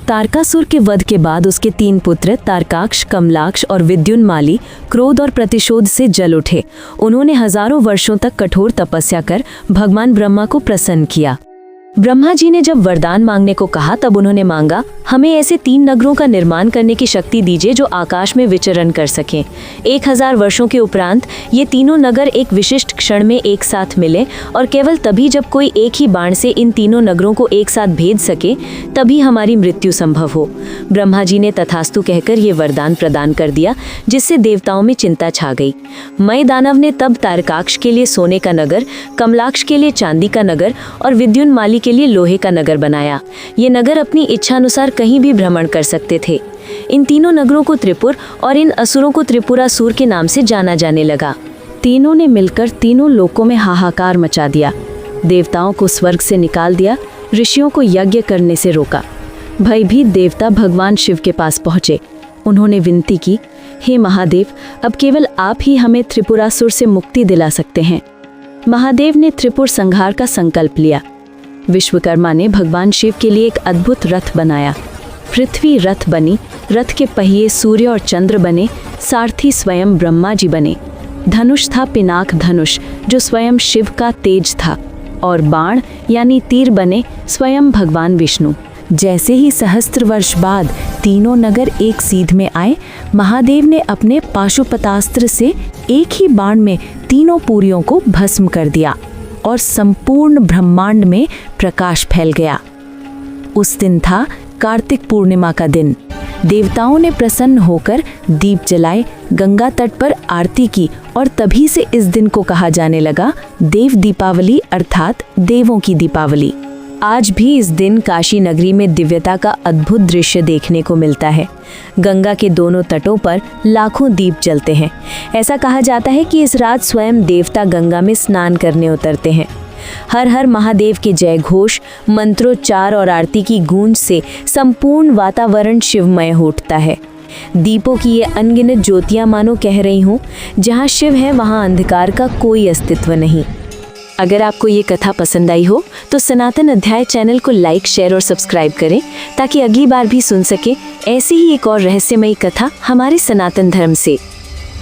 तारकासुर के वध के बाद उसके 3 पुत्र तारकाक्ष, कमलाक्ष और विद्युन्माली क्रोध और प्रतिशोध से जल उठे। उन्होंने हजारों वर्षों तक कठोर तपस्या कर भगवान ब्रह्मा को प्रसन्न किया। ब्रह्मा जी ने जब वरदान मांगने को कहा तब उन्होंने मांगा, हमें ऐसे 3 नगरों का निर्माण करने की शक्ति दीजिए जो आकाश में विचरण कर सकें। 1000 वर्षों के उपरांत ये तीनों नगर एक विशिष्ट क्षण में एक साथ मिले और केवल तभी जब कोई एक ही बाण से इन तीनों नगरों को एक साथ भेद सके तभी हमारी मृत्यु संभव हो। ब्रह्मा जी ने तथास्तु कहकर ये वरदान प्रदान कर दिया, जिससे देवताओं में चिंता छा गई। मय दानव ने तब तारकाक्ष के लिए सोने का नगर, कमलाक्ष के लिए चांदी का नगर और विद्युन्माली के लिए लोहे का नगर बनाया। ये नगर अपनी इच्छानुसार कहीं भी भ्रमण कर सकते थे। इन तीनों नगरों को त्रिपुर और इन असुरों को त्रिपुरासुर के नाम से जाना जाने लगा। तीनों ने मिलकर तीनों लोकों में हाहाकार मचा दिया। देवताओं को स्वर्ग से निकाल दिया, ऋषियों को यज्ञ करने से रोका। भयभीत देवता भगवान शिव के पास पहुंचे। उन्होंने विनती की, हे महादेव, अब केवल आप ही हमें त्रिपुरासुर से मुक्ति दिला सकते हैं। महादेव ने त्रिपुर संहार का संकल्प लिया। विश्वकर्मा ने भगवान शिव के लिए एक अद्भुत रथ बनाया। पृथ्वी रथ बनी, रथ के पहिए सूर्य और चंद्र बने, सारथी स्वयं ब्रह्मा जी बने। धनुष था पिनाक धनुष जो स्वयं शिव का तेज था, और बाण यानी तीर बने स्वयं भगवान विष्णु। जैसे ही सहस्त्र वर्ष बाद तीनों नगर एक सीध में आए, महादेव ने अपने पाशुपतास्त्र से एक ही बाण में तीनों पुरियों को भस्म कर दिया और संपूर्ण ब्रह्मांड में प्रकाश फैल गया। उस दिन था कार्तिक पूर्णिमा का दिन। देवताओं ने प्रसन्न होकर दीप जलाए, गंगा तट पर आरती की और तभी से इस दिन को कहा जाने लगा देव दीपावली, अर्थात देवों की दीपावली। आज भी इस दिन काशी नगरी में दिव्यता का अद्भुत दृश्य देखने को मिलता है। गंगा के दोनों तटों पर लाखों दीप जलते हैं। ऐसा कहा जाता है कि इस रात स्वयं देवता गंगा में स्नान करने उतरते हैं। हर हर महादेव के जय घोष, मंत्रोच्चार और आरती की गूंज से संपूर्ण वातावरण शिवमय उठता है। दीपों की ये अनगिनत ज्योतियां मानो कह रही हूँ, जहाँ शिव है वहाँ अंधकार का कोई अस्तित्व नहीं। अगर आपको ये कथा पसंद आई हो तो सनातन अध्याय चैनल को लाइक, शेयर और सब्सक्राइब करें ताकि अगली बार भी सुन सके ऐसी ही एक और रहस्यमयी कथा हमारे सनातन धर्म से।